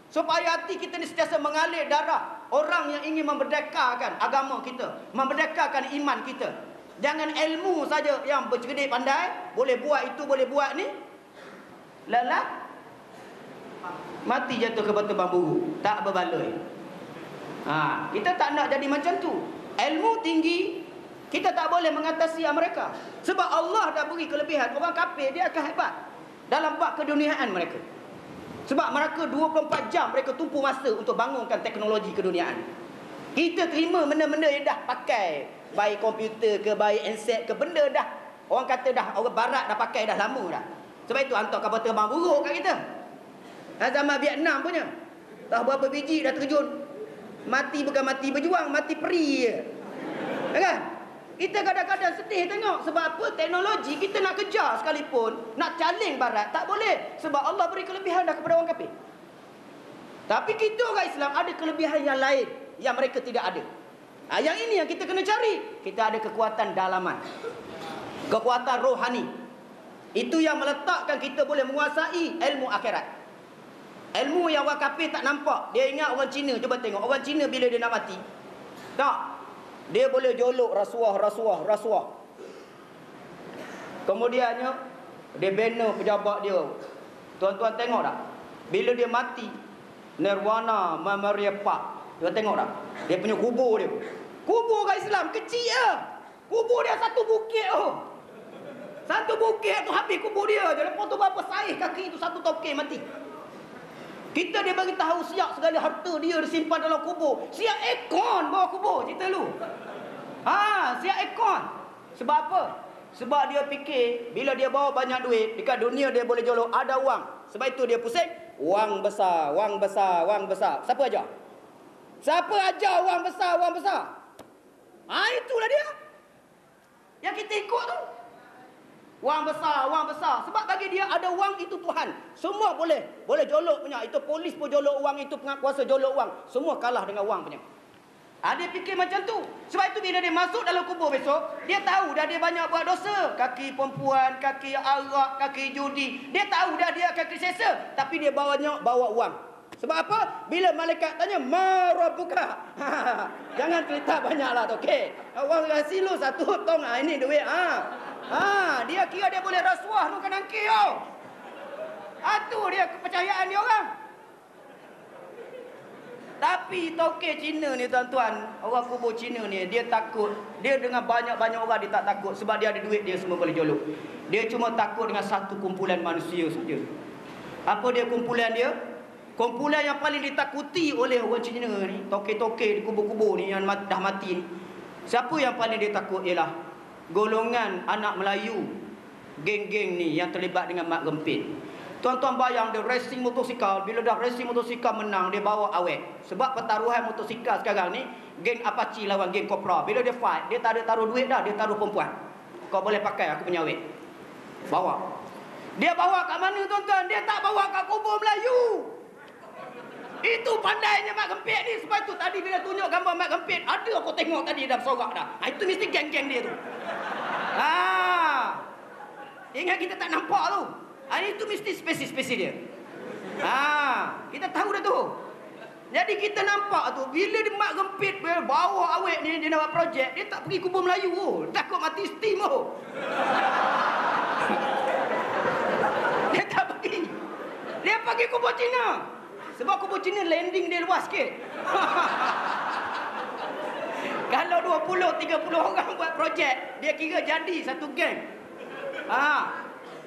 Supaya hati kita ni sentiasa mengalir darah orang yang ingin memerdekakan agama kita, memerdekakan iman kita. Jangan ilmu saja yang bercerdik pandai, boleh buat itu, boleh buat ni. Lalat mati jatuh ke batu bambu, tak berbaloi. Kita tak nak jadi macam tu. Ilmu tinggi, kita tak boleh mengatasi mereka. Sebab Allah dah beri kelebihan. Orang kafir dia akan hebat dalam bab keduniaan mereka. Sebab mereka 24 jam mereka tumpu masa untuk bangunkan teknologi keduniaan. Kita terima benda-benda yang dah pakai, baik komputer ke, baik handset ke, benda dah orang kata dah orang barat dah pakai dah lama dah. Sebab itu hantar kapal terbang buruk kat kita. Zaman Vietnam punya, tahu berapa biji dah terjun. Mati bukan mati berjuang, mati peri je. Ya kan? Kita kadang-kadang sedih tengok. Sebab apa? Teknologi kita nak kejar sekalipun, nak caling barat, tak boleh. Sebab Allah beri kelebihan dah kepada orang kafir. Tapi kita orang Islam ada kelebihan yang lain yang mereka tidak ada. Yang ini yang kita kena cari. Kita ada kekuatan dalaman, kekuatan rohani. Itu yang meletakkan kita boleh menguasai ilmu akhirat. Ilmu yang orang kafir tak nampak. Dia ingat orang Cina. Cuba tengok orang Cina bila dia nak mati, tak, dia boleh jolok rasuah. Kemudiannya dia bina pejabat dia. Tuan-tuan tengok tak? Bila dia mati, Nirwana Memorial Park, tuan tengok tak? Dia punya kubur dia. Kubur orang Islam kecil je. Kubur dia satu bukit tu. Satu bukit tu habis kubur dia je. Lepas tu berapa saiz kaki tu satu tokek mati. Kita dia bagi tahu siap segala harta dia disimpan dalam kubur. Siap ekon bawah kubur cerita lu. Siap ekon. Sebab apa? Sebab dia fikir bila dia bawa banyak duit dekat dunia dia boleh jolok, ada wang. Sebab itu dia pusing wang besar. Siapa ajar? Siapa ajar wang besar? Itulah dia. Yang kita ikut tu. Wang besar. Sebab bagi dia ada wang itu Tuhan. Semua boleh jolok punya. Itu polis pun jolok wang, itu penguasa jolok wang. Semua kalah dengan wang punya. Dia fikir macam tu. Sebab itu bila dia masuk dalam kubur besok, dia tahu dah dia banyak buat dosa. Kaki perempuan, kaki arak, kaki judi. Dia tahu dah dia akan kesesa. Tapi dia bawa wang. Sebab apa? Bila malaikat tanya, "Marabuka?" Jangan cerita banyaklah tu. Okey. Wang kasih lu satu tong. Ini duit. Dia kira dia boleh rasuah lu kanan kiri. Itu dia kepercayaan dia orang. Tapi toke Cina ni tuan-tuan, orang kubur Cina ni, dia takut. Dia dengan banyak-banyak orang dia tak takut. Sebab dia ada duit, dia semua boleh jolok. Dia cuma takut dengan satu kumpulan manusia saja. Apa dia kumpulan dia? Kumpulan yang paling ditakuti oleh orang Cina ni, toke-toke di kubur-kubur ni yang dah mati ni. Siapa yang paling dia takut? Ialah golongan anak Melayu, geng-geng ni yang terlibat dengan mak gempit. Tuan-tuan bayang dia racing motosikal. Bila dah racing motosikal menang, dia bawa awet. Sebab pertaruhan motosikal sekarang ni, geng Apache lawan geng Cobra. Bila dia fight, dia tak ada taruh duit dah, dia taruh perempuan. Kau boleh pakai aku punya awet. Bawa. Dia bawa kat mana tuan-tuan? Dia tak bawa kat kubur Melayu. Itu pandainya mak gempit ni. Sebab tu tadi bila tunjuk gambar mak gempit, ada aku tengok tadi dah bersorak dah. Itu mesti geng-geng dia tu. Ingat kita tak nampak tu. Itu mesti spesies-spesies dia. Kita tahu dah tu. Jadi kita nampak tu, bila dia mak gempit bawa awet ni, dia nak buat projek, dia tak pergi kubur Melayu. Takut mati steam tu. Dia tak pergi. Dia pergi kubur Cina. Sebab kubur Cina landing dia luas sikit. Kalau 20-30 orang buat projek, dia kira jadi satu geng.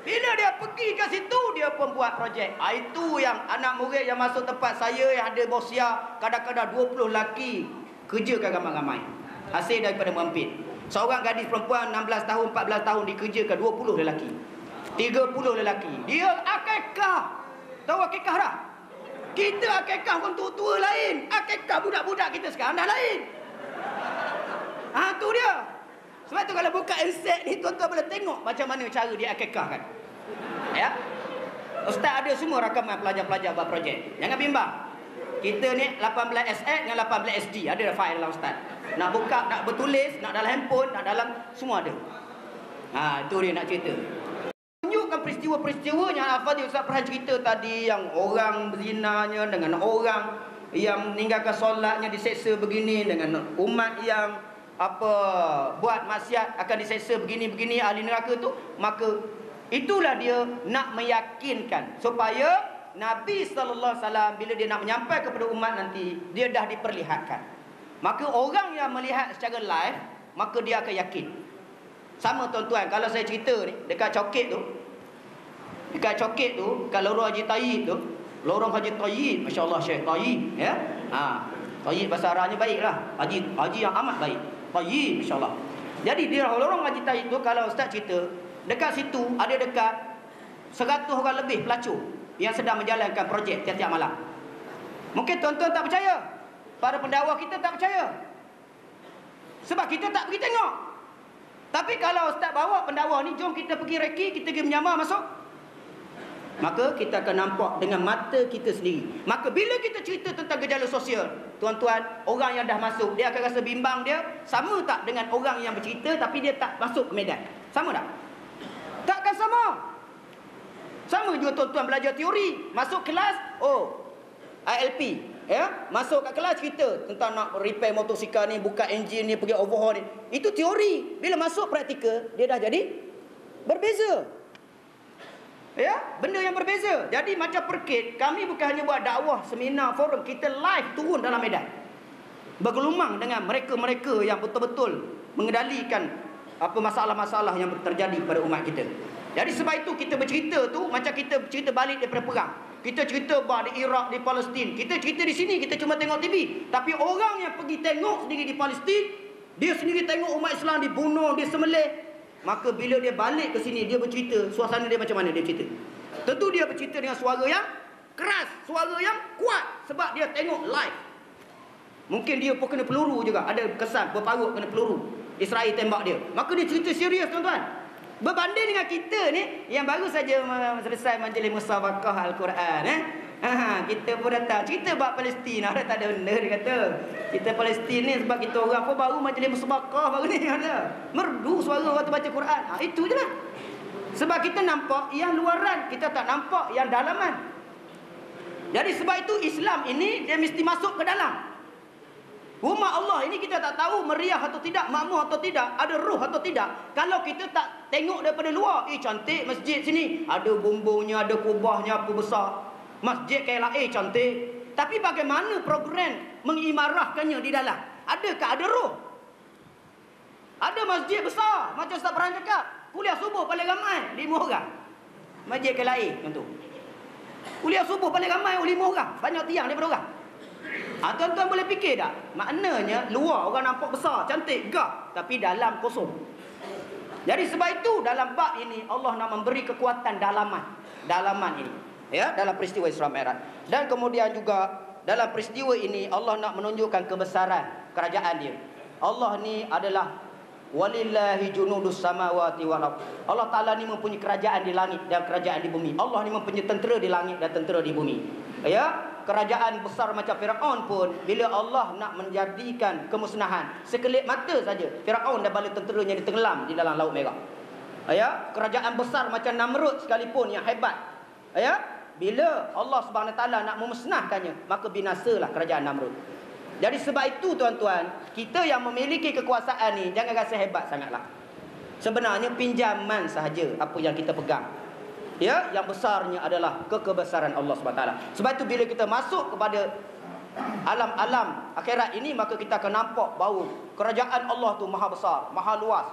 Bila dia pergi ke situ, dia pun buat projek. Itu yang anak murid yang masuk tempat saya yang ada bosia, kadang-kadang 20 lelaki kerjakan ramai-ramai. Hasil daripada mempit. Seorang gadis perempuan 16 tahun, 14 tahun dikerjakan 20 lelaki. 30 lelaki. Dia akikah. Tahu akikah dah? Kita akikah orang tua-tua lain. Akikah budak-budak kita sekarang dah lain. Tu dia. Sebab tu kalau buka handset ni, tuan-tuan boleh tengok macam mana cara dia akikahkan. Ya. Ustaz ada semua rakaman pelajar-pelajar buat projek. Jangan bimbang. Kita ni 18 SX dengan 18 SD. Ada dah file dalam Ustaz. Nak buka, nak bertulis, nak dalam handphone, nak dalam, semua ada. Itu dia nak cerita. Tunjuk menunjukkan peristiwa-peristiwa yang Al-Fadhil Ustaz Farhan cerita tadi, yang orang berzinanya dengan orang yang meninggalkan solatnya diseksa begini, dengan umat yang buat maksiat akan diseksa begini-begini ahli neraka tu, maka itulah dia nak meyakinkan supaya Nabi sallallahu alaihi wasallam bila dia nak menyampaikan kepada umat nanti, dia dah diperlihatkan. Maka orang yang melihat secara live, maka dia akan yakin. Sama tuan-tuan, kalau saya cerita ni dekat Coket tu, kat lorong Haji Tayyib tu, lorong Haji Tayyib, masya-Allah Syekh Tayyib, ya. Tayyib bahasa Arabnya baiklah. Haji yang amat baik. Tayyib, masya-Allah. Jadi di lorong Haji Tayyib tu, kalau ustaz cerita, dekat situ ada dekat 100 orang lebih pelacur yang sedang menjalankan projek tiap-tiap malam. Mungkin tuan-tuan tak percaya, para pendakwa kita tak percaya, sebab kita tak pergi tengok. Tapi kalau ustaz bawa pendakwa ni, jom kita pergi reki, kita pergi menyamar masuk, maka kita akan nampak dengan mata kita sendiri. Maka bila kita cerita tentang gejala sosial, tuan-tuan, orang yang dah masuk, dia akan rasa bimbang dia. Sama tak dengan orang yang bercerita tapi dia tak masuk ke medan? Sama tak? Takkan sama. Sama juga tuan-tuan belajar teori, masuk kelas, ILP, ya, masuk kat kelas cerita tentang nak repair motosikal ni, buka enjin ni, pergi overhaul ni. Itu teori. Bila masuk praktikal, dia dah jadi berbeza. Ya, benda yang berbeza. Jadi macam Perkit, kami bukan hanya buat dakwah, seminar, forum, kita live turun dalam medan, bergelumang dengan mereka-mereka yang betul-betul mengendalikan masalah-masalah yang terjadi pada umat kita. Jadi sebab itu kita bercerita tu macam kita cerita balik daripada perang. Kita cerita di Iraq, di Palestin. Kita cerita di sini, kita cuma tengok TV. Tapi orang yang pergi tengok sendiri di Palestin, dia sendiri tengok umat Islam dibunuh, disembelih. Maka bila dia balik ke sini, dia bercerita, suasana dia macam mana dia cerita. Tentu dia bercerita dengan suara yang keras, suara yang kuat, sebab dia tengok live. Mungkin dia pun kena peluru juga, ada kesan berparut kena peluru, Israel tembak dia. Maka dia cerita serius tuan-tuan. Berbanding dengan kita ni yang baru saja selesai majlis musabaqah Al-Quran, kita pun datang cerita bab Palestin, ada tak ada benda dia kata. Kita Palestin ni sebab kita orang pun baru majlis musabaqah baru ni ada. Merdu suara orang tu baca Quran. Itu je lah. Sebab kita nampak yang luaran, kita tak nampak yang dalaman. Jadi sebab itu Islam ini dia mesti masuk ke dalam. Rumah Allah ini kita tak tahu meriah atau tidak, makmur atau tidak, ada ruh atau tidak. Kalau kita tak tengok daripada luar, cantik masjid sini, ada bumbungnya, ada kubahnya apa besar. Masjid KLA cantik. Tapi bagaimana program mengimarahkannya di dalam? Adakah ada ruh? Ada masjid besar, macam Ustaz Farhan cakap, kuliah subuh paling ramai 5 orang. Masjid KLA contoh. Kuliah subuh paling ramai 5 orang, banyak tiang daripada orang. Tuan-tuan boleh fikir tak? Maknanya luar orang nampak besar, cantik, gah, tapi dalam kosong. Jadi sebab itu dalam bab ini Allah nak memberi kekuatan dalaman ini, ya, dalam peristiwa Isra Mi'raj. Dan kemudian juga dalam peristiwa ini Allah nak menunjukkan kebesaran kerajaan dia. Allah ni adalah walillahi junudus samawati wal ardh. Allah Taala ni mempunyai kerajaan di langit dan kerajaan di bumi. Allah ni mempunyai tentera di langit dan tentera di bumi. Ya, kerajaan besar macam Firaun pun bila Allah nak menjadikan kemusnahan, sekelip mata saja Firaun dan bala tenteranya ditenggelam di dalam Laut Merah. Ya, kerajaan besar macam Namrud sekalipun yang hebat, ya, bila Allah Subhanahu taala nak memusnahkannya, maka binasalah kerajaan Namrud. Jadi sebab itu tuan-tuan, kita yang memiliki kekuasaan ni jangan rasa hebat sangatlah. Sebenarnya pinjaman sahaja apa yang kita pegang. Ya, yang besarnya adalah kebesaran Allah SWT. Sebab itu bila kita masuk kepada alam-alam akhirat ini, maka kita akan nampak bahawa kerajaan Allah tu maha besar, maha luas.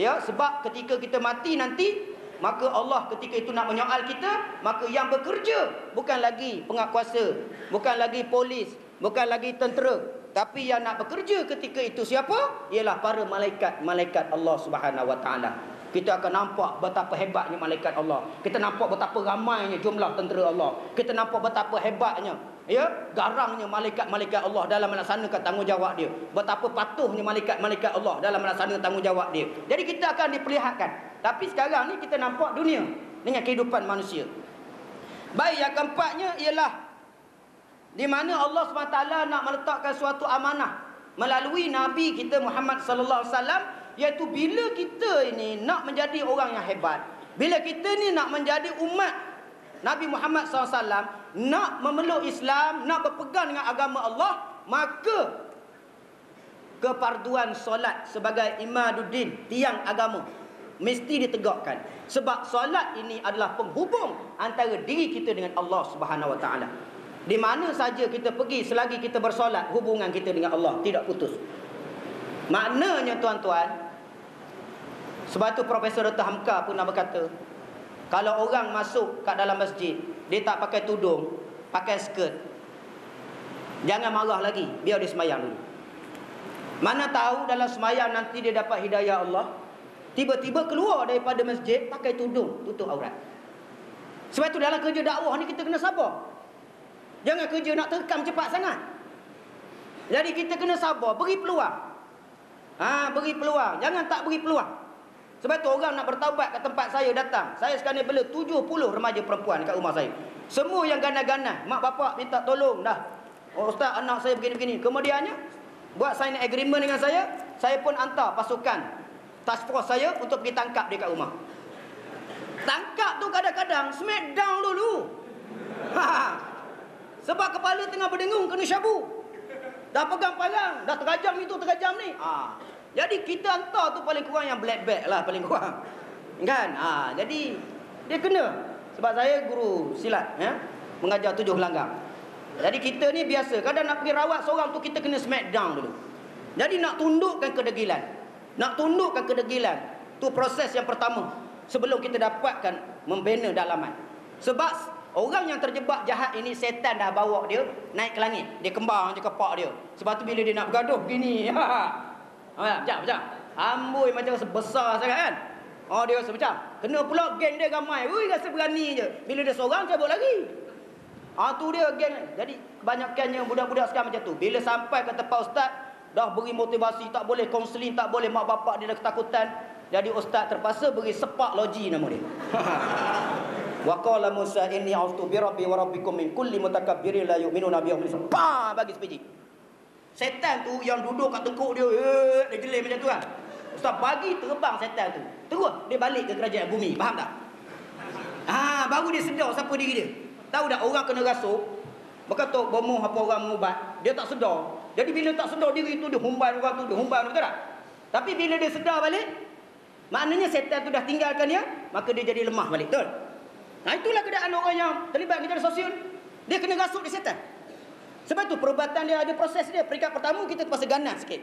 Ya, sebab ketika kita mati nanti, maka Allah ketika itu nak menyoal kita, maka yang bekerja bukan lagi penguasa, bukan lagi polis, bukan lagi tentera, tapi yang nak bekerja ketika itu siapa? Ialah para malaikat Allah Subhanahu Wa Taala. Kita akan nampak betapa hebatnya malaikat Allah. Kita nampak betapa ramainya jumlah tentera Allah. Kita nampak betapa hebatnya, ya, garangnya malaikat-malaikat Allah dalam melaksanakan tanggungjawab dia. Betapa patuhnya malaikat-malaikat Allah dalam melaksanakan tanggungjawab dia. Jadi kita akan diperlihatkan. Tapi sekarang ni kita nampak dunia dengan kehidupan manusia. Baik, yang keempatnya ialah di mana Allah SWT nak meletakkan suatu amanah melalui Nabi kita Muhammad sallallahu alaihi wasallam, iaitu bila kita ini nak menjadi orang yang hebat, Bila kita ni nak menjadi umat Nabi Muhammad SAW, nak memeluk Islam, nak berpegang dengan agama Allah, maka kefarduan solat sebagai imaduddin, tiang agama, mesti ditegakkan. Sebab solat ini adalah penghubung antara diri kita dengan Allah Subhanahu Wa Taala. Di mana saja kita pergi, selagi kita bersolat, hubungan kita dengan Allah tidak putus. Maknanya tuan-tuan, sebab tu Profesor Dr. Hamka pernah berkata, kalau orang masuk kat dalam masjid, dia tak pakai tudung, pakai skirt, jangan marah lagi, biar dia semayang dulu. Mana tahu dalam semayang nanti dia dapat hidayah Allah, tiba-tiba keluar daripada masjid pakai tudung, tutup aurat. Sebab itu dalam kerja dakwah ni kita kena sabar. Jangan kerja nak terkam cepat sangat. Jadi kita kena sabar, beri peluang. Beri peluang, jangan tak beri peluang. Sebab tu orang nak bertaubat kat tempat saya datang. Saya sekarang ni bela 70 remaja perempuan kat rumah saya. Semua yang ganas-ganas, mak bapak minta tolong dah. Oh, ustaz, anak saya begini-begini. Kemudiannya buat sign agreement dengan saya pun hantar pasukan task force saya untuk pergi tangkap dia kat rumah. Tangkap tu kadang-kadang smackdown dulu. Sebab kepala tengah berdengung kena syabu. Dah pegang parang, dah terajam itu, terajam ni. Jadi kita hantar tu paling kurang yang black belt lah paling kurang. Kan? Jadi dia kena. Sebab saya guru silat, mengajar 7 gelanggang. Jadi kita ni biasa, kadang nak pergi rawat seorang tu kita kena smackdown dulu. Jadi nak tundukkan kedegilan. Nak tundukkan kedegilan. Tu proses yang pertama sebelum kita dapatkan membina dalaman. Sebab orang yang terjebak jahat ini, setan dah bawa dia naik ke langit. Dia kembang je kepak dia. Sebab tu bila dia nak bergaduh begini. Macam amboi macam sebesar sangat kan. Dia rasa macam kena pula geng dia ramai. Rasa berani je. Bila dia seorang cabut lagi. Tu dia geng. Jadi kebanyakannya budak-budak sekarang macam tu. Bila sampai ke tempat ustaz, dah beri motivasi, tak boleh kaunseling, tak boleh, mak bapak dia dah ketakutan. Jadi ustaz terpaksa beri sepak loji nama dia. Wa qala Musa inni a'udzu bi rabbi wa rabbikum min kulli mutakabbirin la yu'minuna bi yaumis. Bagi sepiji. Setan tu yang duduk kat tengkuk dia, dia gelim macam tu kan. Ustaz bagi terbang setan tu. Terus dia balik ke kerajaan bumi, faham tak? Baru dia sedar siapa diri dia. Tahu tak orang kena rasuk, berkata bomoh apa orang mengubat, dia tak sedar. Jadi bila tak sedar diri tu, dia humban orang tu, dia humban, betul tak? Tapi bila dia sedar balik, maknanya setan tu dah tinggalkan dia, maka dia jadi lemah balik, betul? Itulah keadaan orang yang terlibat kegiatan sosial. Dia kena rasuk di setan. Sebab tu perubatan dia ada proses dia. Peringkat pertama kita terpaksa ganas sikit.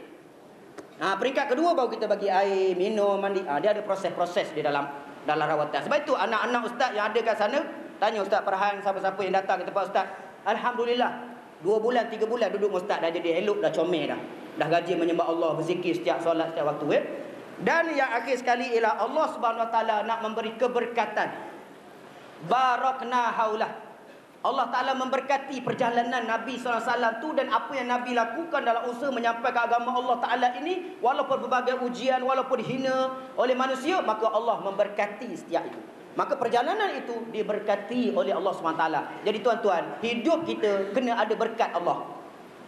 Peringkat kedua baru kita bagi air, minum, mandi. Dia ada proses-proses di dalam rawatan. Sebab itu anak-anak ustaz yang ada kat sana, tanya Ustaz Farhan, siapa-siapa yang datang ke tempat ustaz. Alhamdulillah 2 bulan, 3 bulan duduk ustaz dah jadi elok, dah comel dah. Dah rajin menyembah Allah, berzikir setiap solat, setiap waktu. Dan yang akhir sekali ialah Allah Subhanahu Wa Taala nak memberi keberkatan. Barakna haulah. Allah Ta'ala memberkati perjalanan Nabi SAW tu dan apa yang Nabi lakukan dalam usaha menyampaikan agama Allah Ta'ala ini. Walaupun berbagai ujian, walaupun dihina oleh manusia, maka Allah memberkati setiap itu. Maka perjalanan itu diberkati oleh Allah SWT. Jadi tuan-tuan, hidup kita kena ada berkat Allah.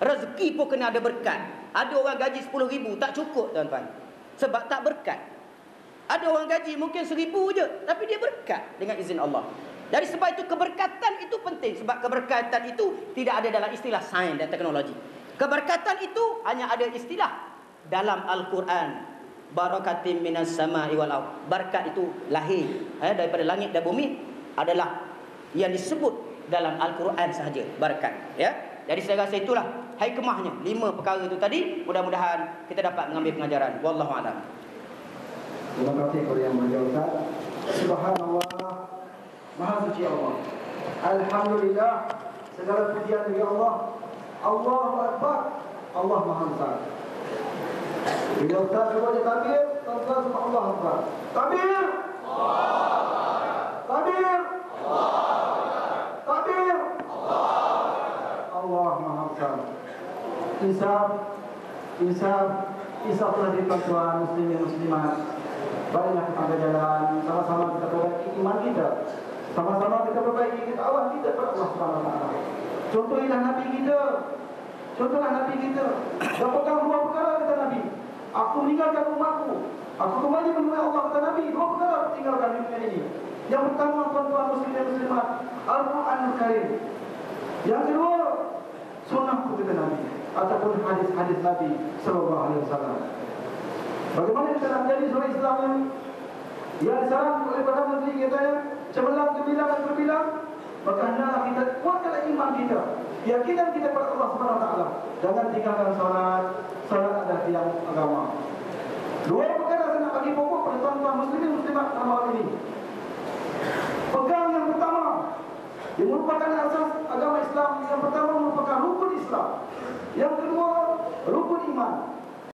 Rezeki pun kena ada berkat. Ada orang gaji 10,000 tak cukup tuan-tuan, sebab tak berkat. Ada orang gaji mungkin 1,000 je, tapi dia berkat dengan izin Allah. Dari sebab itu keberkatan itu penting. Sebab keberkatan itu tidak ada dalam istilah sains dan teknologi. Keberkatan itu hanya ada istilah dalam Al-Quran. Barakatim minas sama'i wal ardh. Berkat itu lahir daripada langit dan bumi, adalah yang disebut dalam Al-Quran sahaja, berkat. Jadi saya rasa itulah hikmahnya 5 perkara itu tadi. Mudah-mudahan kita dapat mengambil pengajaran. Wallahu a'lam.
Terima kasih kepada yang mulia Ustaz. Subhanallah, Maha suci Allah. Alhamdulillah, segala pujian bagi Allah. Allahu Akbar, Allah Maha besar. Bila Ustaz sebutnya takbir, tuan-tuan sebut Allah Akbar. Takbir, takbir, takbir, Allah Maha besar. Insaf telah tuan-tuan muslimin muslimat. Baiklah kita berjalan, sama-sama kita perbaiki iman kita, sama-sama kita perbaiki ketakwaan kita kepada Allah Subhanahu Wa Taala. Contohlah Nabi kita, contohlah Nabi kita. Berpegang 2 perkara kata Nabi. Aku meninggalkan umatku Aku kembali menemui Allah kata Nabi, 2 perkara aku tinggalkan di dunia ini. Yang pertama, tuan-tuan muslim dan muslimat, Al-Quranul Karim. Yang kedua, sunnah kata Nabi ataupun hadis-hadis Nabi sallallahu alaihi wasallam. Bagaimana kita nak menjadi seorang Islam yang disarankan oleh Perdana Menteri kita cemerlang terbilang, maka hendaklah kita kuatkan iman kita, keyakinan kita kepada Allah Subhanahu wa taala. Jangan tinggalkan salat adalah tiang agama. 2 perkara saya nak bagi pokok pada tuan-tuan muslimin muslimat malam ini. Pegang yang pertama, yang merupakan asas agama Islam. Yang pertama merupakan rukun Islam. Yang kedua, rukun iman.